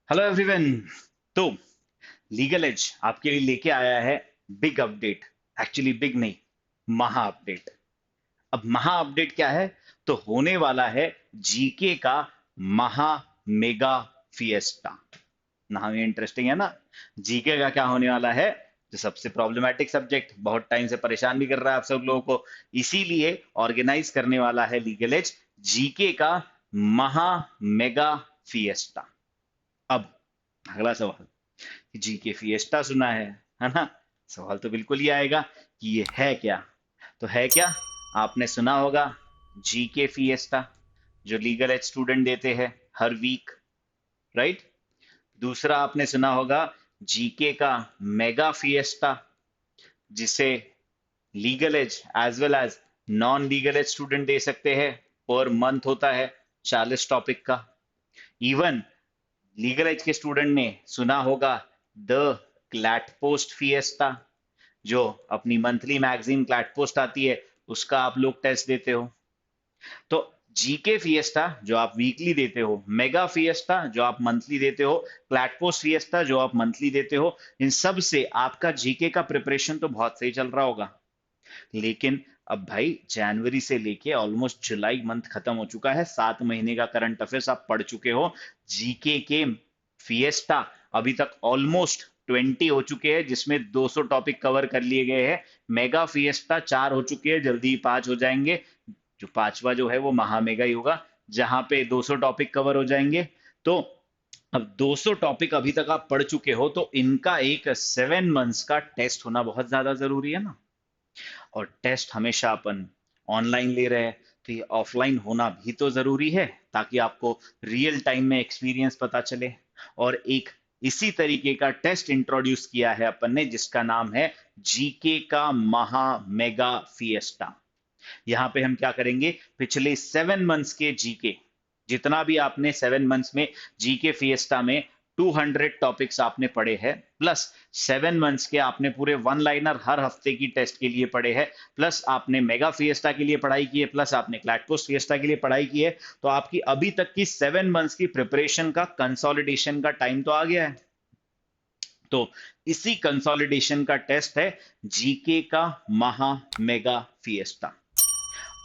Hello everyone. तो legal as आपके लिए लेके आया है बिग अपडेट। एक्चुअली बिग नहीं, महा अपडेट। अब महा अपडेट क्या है? तो होने वाला है जीके का महा मेगा फिएस्टा। नाम ये इंटरेस्टिंग है ना। जीके का क्या होने वाला है? जो सबसे प्रॉब्लमेटिक सब्जेक्ट बहुत टाइम से परेशान भी कर रहा है आप सब लोगों को, इसीलिए ऑर्गेनाइज करने वाला है लीगल एज जीके का महा मेगा फिएस्टा। अब अगला सवाल, जी के फिएस्टा सुना है ना? सवाल तो बिल्कुल ही आएगा कि ये है क्या। तो है क्या? आपने सुना होगा जी के फिएस्टा, जो लीगल एज स्टूडेंट देते हैं हर वीक, राइट। दूसरा आपने सुना होगा जीके का मेगा फिएस्टा, जिसे legal edge as well as non legal as student दे सकते हैं। पर मंथ होता है 40 टॉपिक का। इवन लीगल एज के स्टूडेंट ने सुना होगा द क्लैट पोस्ट फिएस्टा, जो अपनी मंथली मैगजीन क्लैट पोस्ट आती है, उसका आप लोग टेस्ट देते हो। तो जीके फिएस्टा जो आप वीकली देते हो, मेगा फिएस्टा जो आप मंथली देते हो, क्लैट पोस्ट फिएस्टा जो आप मंथली देते हो, इन सब से आपका जीके का प्रिपरेशन तो बहुत सही चल रहा होगा। लेकिन अब भाई जनवरी से लेके ऑलमोस्ट जुलाई मंथ खत्म हो चुका है, 7 महीने का करंट अफेयर्स आप पढ़ चुके हो। जीके के फिएस्टा अभी तक ऑलमोस्ट 20 हो चुके हैं, जिसमें 200 टॉपिक कवर कर लिए गए हैं। मेगा फिएस्टा 4 हो चुके हैं, जल्दी ही 5 हो जाएंगे। जो पांचवा जो है वो महा मेगा ही होगा, जहां पे 200 टॉपिक कवर हो जाएंगे। तो अब 200 टॉपिक अभी तक आप पढ़ चुके हो, तो इनका एक 7 मंथ्स का टेस्ट होना बहुत ज्यादा जरूरी है ना। और टेस्ट हमेशा अपन ऑनलाइन ले रहे हैं, तो ये ऑफलाइन होना भी तो जरूरी है, ताकि आपको रियल टाइम में एक्सपीरियंस पता चले। और एक इसी तरीके का टेस्ट इंट्रोड्यूस किया है अपन ने, जिसका नाम है जीके का महा मेगा फिएस्टा। यहाँ पे हम क्या करेंगे, पिछले 7 मंथ्स के जीके, जितना भी आपने 7 मंथ्स में जीके फिएस्टा में 200 टॉपिक्स आपने पढ़े हैं, प्लस 7 मंथ्स के आपने पूरे वन लाइनर हर हफ्ते की टेस्ट के लिए पढ़े हैं, प्लस आपने मेगा फिएस्टा के लिए पढ़ाई की है, प्लस आपने क्लैटपोस्ट फिएस्टा के लिए पढ़ाई की है। तो आपकी अभी तक की 7 मंथ्स की प्रिपरेशन का कंसोलिडेशन का टाइम तो आ गया है। तो इसी कंसोलिडेशन का टेस्ट है जीके का महा मेगा फिएस्टा।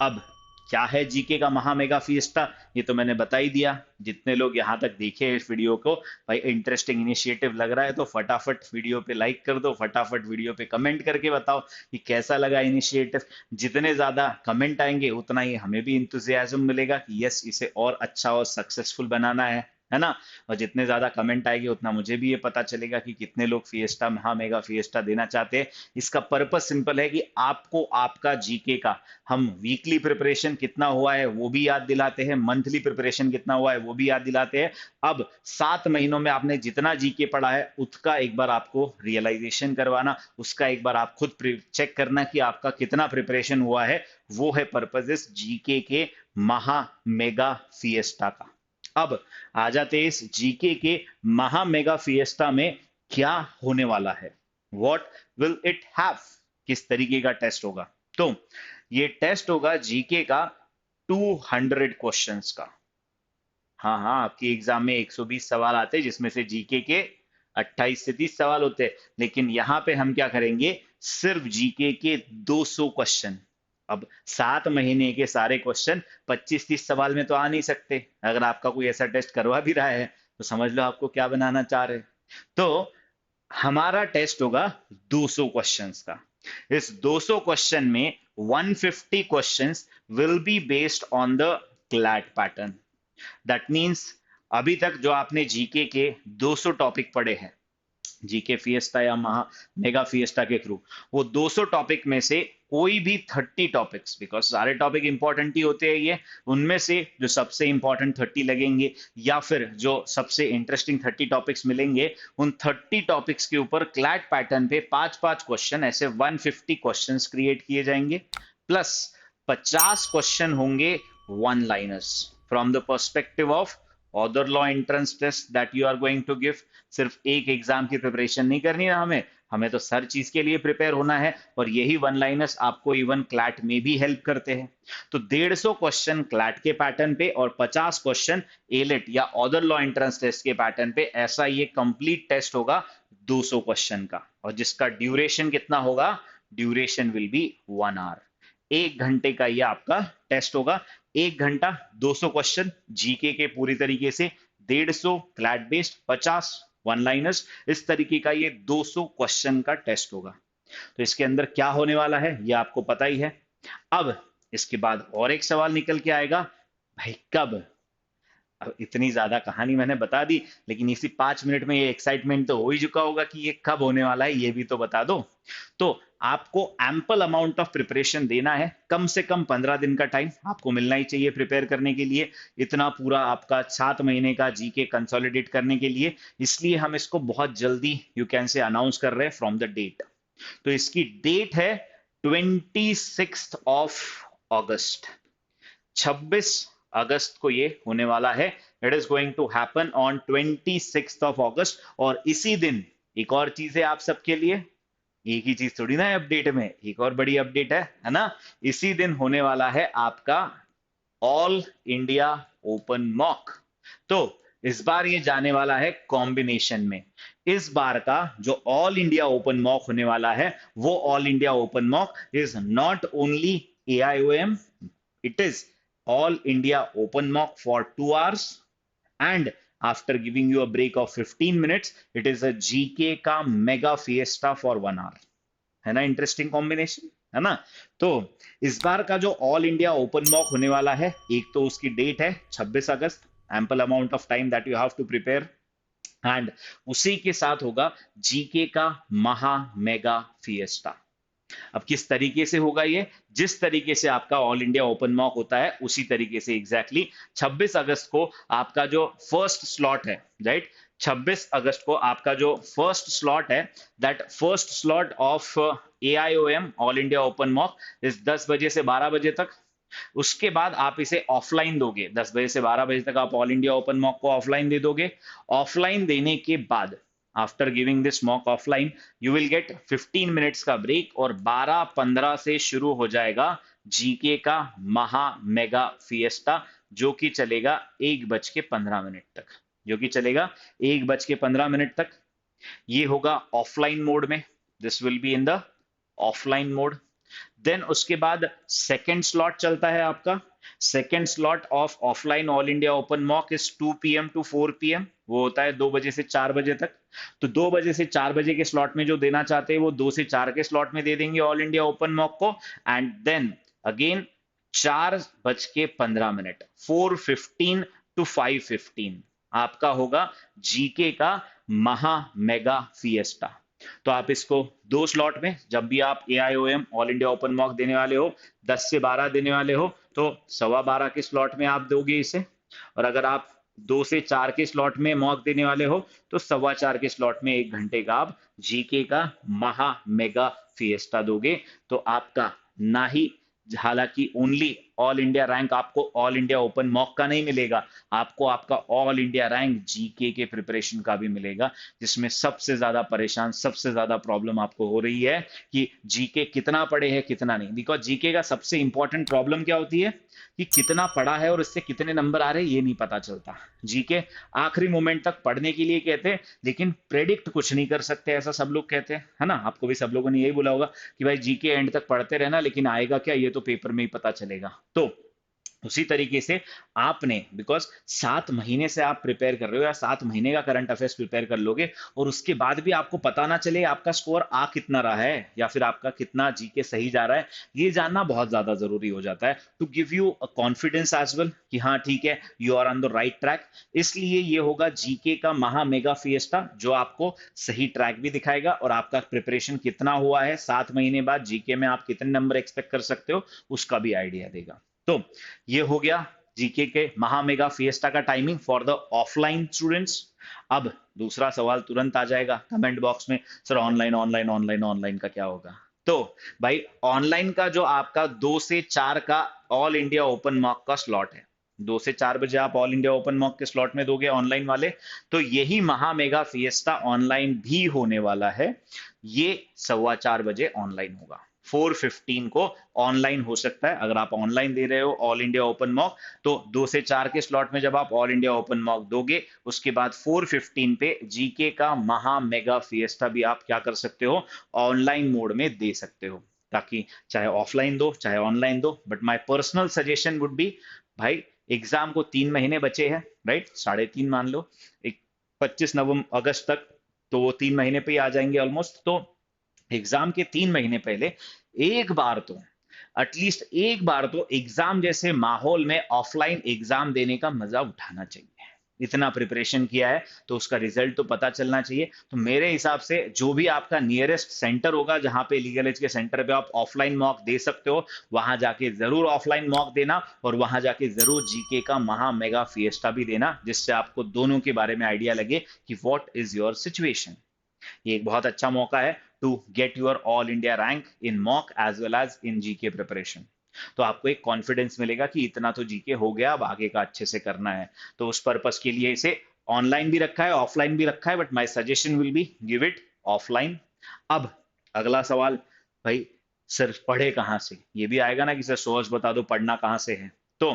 अब क्या है जीके का महा मेगा फिएस्टा, ये तो मैंने बता ही दिया। जितने लोग यहां तक देखे इस वीडियो को, भाई इंटरेस्टिंग इनिशिएटिव लग रहा है तो फटाफट वीडियो पे लाइक कर दो, फटाफट वीडियो पे कमेंट करके बताओ कि कैसा लगा इनिशिएटिव। जितने ज्यादा कमेंट आएंगे उतना ही हमें भी इंतुजियाज्म मिलेगा कि यस, इसे और अच्छा और सक्सेसफुल बनाना है ना। और जितने ज्यादा कमेंट आएंगे उतना मुझे भी ये पता चलेगा कि कितने लोग फिएस्टा महा मेगा फिएस्टा देना चाहते हैं। इसका पर्पस सिंपल है कि आपको आपका जीके का, हम वीकली प्रिपरेशन कितना हुआ है वो भी याद दिलाते हैं, मंथली प्रिपरेशन कितना हुआ है वो भी याद दिलाते हैं। अब 7 महीनों में आपने जितना जीके पढ़ा है उसका एक बार आपको रियलाइजेशन करवाना, उसका एक बार आप खुद चेक करना कि आपका कितना प्रिपरेशन हुआ है। वो है पर्पज इस जीके के महा मेगा फिएस्टा का। अब आ जाते हैं इस जीके के महा मेगा फिएस्टा में क्या होने वाला है। व्हाट विल इट हैव, किस तरीके का टेस्ट होगा। तो ये टेस्ट होगा जीके का 200 क्वेश्चंस का। हाँ हाँ, आपकी एग्जाम में 120 सवाल आते हैं, जिसमें से जीके के 28 से 30 सवाल होते हैं। लेकिन यहाँ पे हम क्या करेंगे, सिर्फ जीके के 200 क्वेश्चन। अब 7 महीने के सारे क्वेश्चन 25-30 सवाल में तो आ नहीं सकते। अगर आपका कोई ऐसा टेस्ट करवा भी रहा है तो समझ लो आपको क्या बनाना चाह रहे हैं। तो हमारा टेस्ट होगा 200 क्वेश्चंस का। इस 200 क्वेश्चन में 150 questions will be based on the CLAT pattern. That means अभी तक जो आपने जीके के 200 टॉपिक पढ़े हैं, जीके फिएस्टा या महा मेगा फिएस्टा के थ्रू, वो 200 टॉपिक में से कोई भी 30 टॉपिक्स, बिकॉज सारे टॉपिक इंपॉर्टेंट ही होते हैं ये, उनमें से जो सबसे इंपॉर्टेंट 30 लगेंगे, या फिर जो सबसे इंटरेस्टिंग 30 टॉपिक्स मिलेंगे, उन 30 टॉपिक्स के ऊपर क्लैट पैटर्न पे 5-5 क्वेश्चन, ऐसे 150 क्वेश्चंस क्रिएट किए जाएंगे। प्लस 50 क्वेश्चन होंगे one liners from the perspective of other law entrance test that you are going to give. सिर्फ एक एग्जाम की प्रिपरेशन नहीं करनी है हमें, हमें तो हर चीज के लिए प्रिपेयर होना है, और यही वन लाइनर्स आपको इवन क्लैट में भी हेल्प करते हैं। तो 150 क्वेश्चन क्लैट के पैटर्न पे और 50 क्वेश्चन एलेट या अदर लॉ एंट्रेंस टेस्ट के पैटर्न पे, ऐसा ये कंप्लीट टेस्ट होगा 200 क्वेश्चन का, और जिसका ड्यूरेशन कितना होगा? Duration will be 1 our. 1 घंटे का ये आपका टेस्ट होगा। 1 घंटा, 200 क्वेश्चन जीके के पूरी तरीके से, 150 क्लैट बेस्ड, 50 वन लाइनर्स, इस तरीके का ये 200 क्वेश्चन का टेस्ट होगा। तो इसके अंदर क्या होने वाला है ये आपको पता ही है। अब इसके बाद और एक सवाल निकल के आएगा, भाई कब? अब इतनी ज्यादा कहानी मैंने बता दी, लेकिन इसी 5 मिनट में ये एक्साइटमेंट तो हो ही चुका होगा कि ये कब होने वाला है, ये भी तो बता दो। तो आपको एम्पल अमाउंट ऑफ प्रिपरेशन देना है, कम से कम 15 दिन का टाइम आपको मिलना ही चाहिए प्रिपेयर करने के लिए, इतना पूरा आपका 7 महीने का जीके कंसोलिडेट करने के लिए। इसलिए हम इसको बहुत जल्दी यू कैन से अनाउंस कर रहे हैं फ्रॉम द डेट। तो इसकी डेट है 26 ऑफ अगस्त, 26 अगस्त को ये होने वाला है। It is going to happen on 26 of August. और इसी दिन एक और चीज है आप सबके लिए, एक ही चीज थोड़ी ना है अपडेट में, एक और बड़ी अपडेट है ना? इसी दिन होने वाला है आपका ऑल इंडिया ओपन मॉक। तो इस बार ये जाने वाला है कॉम्बिनेशन में। इस बार का जो ऑल इंडिया ओपन मॉक होने वाला है, वो all India open mock is not only AIOM, it is all India open mock for 2 hours, and after giving you a break of 15 minutes, it is a GK का mega fiesta for 1 hour। है ना interesting combination, है ना? तो इस बार का जो all India open mock होने वाला है, एक तो उसकी डेट है 26 अगस्त, ample amount of time that you have to prepare, and उसी के साथ होगा जीके का महा मेगा फिएस्टा। अब किस तरीके से होगा ये? जिस तरीके से आपका ऑल इंडिया ओपन मॉक होता है उसी तरीके से एग्जैक्टली 26 अगस्त को आपका जो फर्स्ट स्लॉट है, राइट, 26 अगस्त को आपका जो फर्स्ट स्लॉट है, that first slot of AIOM all India open mock इस 10 बजे से 12 बजे तक। उसके बाद आप इसे ऑफलाइन दोगे, 10 बजे से 12 बजे तक आप ऑल इंडिया ओपन मॉक को ऑफलाइन दे दोगे। ऑफलाइन देने के बाद after giving this mock offline you will get 15 minutes का ब्रेक, और 12:15 से शुरू हो जाएगा जीके का महा मेगा फिएस्टा, जो कि चलेगा 1:15 तक, जो कि चलेगा 1:15 तक। ये होगा ऑफलाइन मोड में, this will be in the offline mode. Then उसके बाद सेकेंड स्लॉट चलता है आपका। Second slot of offline all India open mock is 2 PM to 4 PM, वो होता है 2 बजे से 4 बजे तक। तो 2 बजे से 4 बजे के स्लॉट में जो देना चाहते हैं वो 2 से 4 के स्लॉट में दे देंगे ऑल इंडिया ओपन मॉक को। एंड देन अगेन 4:15 4:15 to 5:15 आपका होगा जीके का महा मेगा फिएस्टा। तो आप इसको 2 स्लॉट में, जब भी आप AIOM all India open mock देने वाले हो, 10 से 12 देने वाले हो, तो 12:15 के स्लॉट में आप दोगे इसे। और अगर आप 2 से 4 के स्लॉट में मॉक देने वाले हो, तो 4:15 के स्लॉट में 1 घंटे का आप जीके का महा मेगा फिएस्टा दोगे। तो आपका ना ही, हालांकि ओनली ऑल इंडिया रैंक आपको ऑल इंडिया ओपन मॉक का नहीं मिलेगा, आपको आपका ऑल इंडिया रैंक जीके के प्रिपरेशन का भी मिलेगा, जिसमें सबसे ज्यादा परेशान, सबसे ज्यादा प्रॉब्लम आपको हो रही है कि जीके कितना पढ़े हैं कितना नहीं। बिकॉज जीके का सबसे इंपॉर्टेंट प्रॉब्लम क्या होती है कि कितना पढ़ा है और इससे कितने नंबर आ रहे हैं ये नहीं पता चलता। जीके आखिरी मोमेंट तक पढ़ने के लिए कहते हैं, लेकिन प्रेडिक्ट कुछ नहीं कर सकते, ऐसा सब लोग कहते हैं, है ना? आपको भी सब लोगों ने यही बोला होगा कि भाई जीके एंड तक पढ़ते रहना, लेकिन आएगा क्या ये तो पेपर में ही पता चलेगा। तो उसी तरीके से आपने, बिकॉज 7 महीने से आप प्रिपेयर कर रहे हो, या 7 महीने का करंट अफेयर्स प्रिपेयर कर लोगे, और उसके बाद भी आपको पता ना चले आपका स्कोर आ कितना रहा है या फिर आपका कितना जीके सही जा रहा है, ये जानना बहुत ज्यादा जरूरी हो जाता है to give you a confidence as well कि हाँ ठीक है, you are on the right track. इसलिए ये होगा जीके का महा मेगा फिएस्टा, जो आपको सही ट्रैक भी दिखाएगा और आपका प्रिपरेशन कितना हुआ है, 7 महीने बाद जीके में आप कितने नंबर एक्सपेक्ट कर सकते हो, उसका भी आइडिया देगा। तो ये हो गया जीके के महा मेगा फिएस्टा का timing for the offline students. अब दूसरा सवाल तुरंत आ जाएगा कमेंट बॉक्स में, sir online online online online का क्या होगा? तो भाई ऑनलाइन का जो आपका 2 से 4 का ऑल इंडिया ओपन मॉक का स्लॉट है, 2 से 4 बजे आप ऑल इंडिया ओपन मॉक के स्लॉट में दोगे ऑनलाइन वाले, तो यही महा मेगा फिएस्टा ऑनलाइन भी होने वाला है। ये 4:15 बजे ऑनलाइन होगा। 4:15 को ऑनलाइन हो सकता है। अगर आप ऑनलाइन दे रहे हो ऑल इंडिया ओपन मॉक, तो 2 से 4 के स्लॉट में जब आप ऑल इंडिया ओपन मॉक दोगे, उसके बाद 4:15 पे जीके का महा मेगा फिएस्टा भी आप क्या कर सकते हो, ऑनलाइन मोड में दे सकते हो। ताकि चाहे ऑफलाइन दो चाहे ऑनलाइन दो, but my personal suggestion would be, भाई एग्जाम को 3 महीने बचे हैं, राइट, 3.5 मान लो, एक 25 नवंबर अगस्त तक, तो वो 3 महीने पे ही आ जाएंगे ऑलमोस्ट। तो एग्जाम के 3 महीने पहले एक बार तो, एटलीस्ट एक बार तो एग्जाम जैसे माहौल में ऑफलाइन एग्जाम देने का मजा उठाना चाहिए। इतना प्रिपरेशन किया है तो उसका रिजल्ट तो पता चलना चाहिए। तो मेरे हिसाब से जो भी आपका नियरेस्ट सेंटर होगा, जहां पे लीगल एज के सेंटर पे आप ऑफलाइन मॉक दे सकते हो, वहां जाके जरूर ऑफलाइन मॉक देना, और वहां जाके जरूर जीके का महा मेगा फिएस्टा भी देना, जिससे आपको दोनों के बारे में आइडिया लगे कि व्हाट इज योर सिचुएशन। ये एक बहुत अच्छा मौका है to get your all India rank in mock as well as in GK preparation. तो आपको एक कॉन्फिडेंस मिलेगा कि इतना तो जीके हो गया, अब आगे का अच्छे से करना है। तो उस पर्पस के लिए इसे ऑनलाइन भी रखा है, ऑफलाइन भी रखा है, but my suggestion will be give it offline. अब अगला सवाल, भाई सर पढ़े कहाँ से, ये भी आएगा ना कि सर सोर्स बता दो, पढ़ना कहाँ से है। तो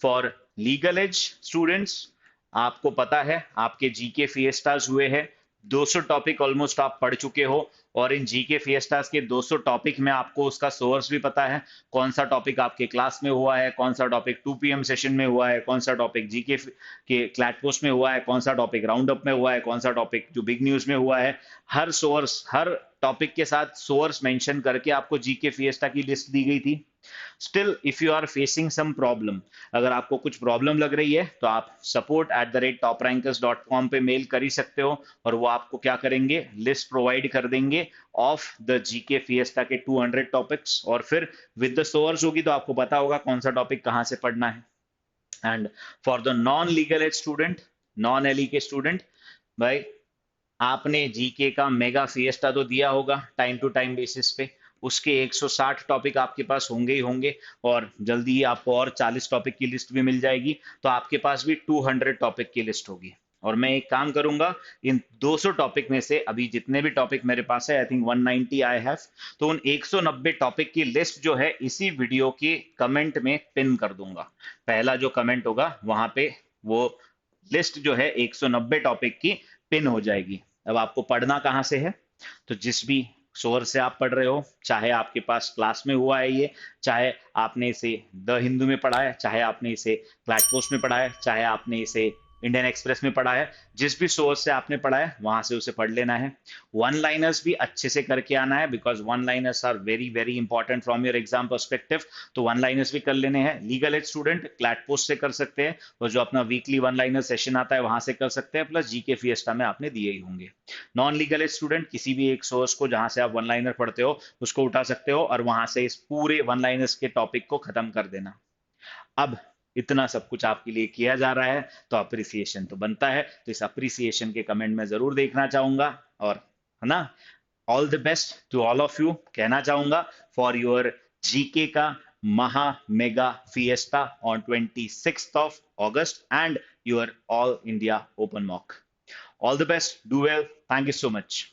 फॉर लीगल एज स्टूडेंट्स, आपको पता है आपके जीके फिएस्टास हुए हैं, 200 टॉपिक ऑलमोस्ट आप पढ़ चुके हो, और इन जीके फिएस्टास के 200 टॉपिक में आपको उसका सोर्स भी पता है, कौन सा टॉपिक आपके क्लास में हुआ है, कौन सा टॉपिक 2 PM सेशन में हुआ है, कौन सा टॉपिक जीके के क्लैट पोस्ट में हुआ है, कौन सा टॉपिक राउंड अप में हुआ है, कौन सा टॉपिक जो बिग न्यूज में हुआ है। हर सोर्स, हर टॉपिक के साथ सोर्स मेंशन करके आपको जीके फिएस्टा की लिस्ट दी गई थी। Still if you are facing some problem, अगर आपको कुछ प्रॉब्लम लग रही है, तो आप support@toprankers.com पे मेल कर ही सकते हो, और वो आपको क्या करेंगे, लिस्ट प्रोवाइड कर देंगे ऑफ द जीके फिएस्टा के 200 टॉपिक्स, और फिर विद द सोर्स होगी तो आपको पता होगा कौन सा टॉपिक कहाँ से पढ़ना है। And for the non legal as student, non LE के स्टूडेंट, भाई आपने जीके का मेगा फिएस्टा तो दिया होगा टाइम टू टाइम बेसिस पे, उसके 160 टॉपिक आपके पास होंगे ही होंगे, और जल्दी ही आपको और 40 टॉपिक की लिस्ट भी मिल जाएगी, तो आपके पास भी 200 टॉपिक की लिस्ट होगी। और मैं एक काम करूंगा, इन 200 टॉपिक में से अभी जितने भी टॉपिक मेरे पास है, आई थिंक 190 आई हैव, तो उन 190 टॉपिक की लिस्ट जो है इसी वीडियो के कमेंट में पिन कर दूंगा। पहला जो कमेंट होगा वहां पे वो लिस्ट जो है 190 टॉपिक की पिन हो जाएगी। अब आपको पढ़ना कहाँ से है, तो जिस भी सोर्स से आप पढ़ रहे हो, चाहे आपके पास क्लास में हुआ है ये, चाहे आपने इसे द हिंदू में पढ़ा है, चाहे आपने इसे फ्लैट पोस्ट में पढ़ा है, चाहे आपने इसे इंडियन एक्सप्रेस में पढ़ा है, जिस भी सोर्स से आपने पढ़ा है वहां से उसे पढ़ लेना है। वन लाइनर्स भी अच्छे से करके आना है, because one liners are very very important from your exam perspective. तो वन लाइनर्स भी कर लेने हैं। Legal as student CLAT post से कर सकते हैं, और जो अपना वीकली वन लाइनर सेशन आता है वहां से कर सकते हैं, प्लस जीके फिएस्टा में आपने दिए ही होंगे। नॉन लीगल एज स्टूडेंट किसी भी एक सोर्स को जहां से आप वन लाइनर पढ़ते हो उसको उठा सकते हो, और वहां से इस पूरे वन लाइनर्स के टॉपिक को खत्म कर देना। अब इतना सब कुछ आपके लिए किया जा रहा है, तो अप्रिसिएशन तो बनता है, तो इस अप्रिसिएशन के कमेंट में जरूर देखना चाहूंगा, और है ना, all the best to all of you कहना चाहूंगा फॉर योर जीके का महा mega fiesta on 26th of August and your all India open mock. All the best, do well, thank you so much.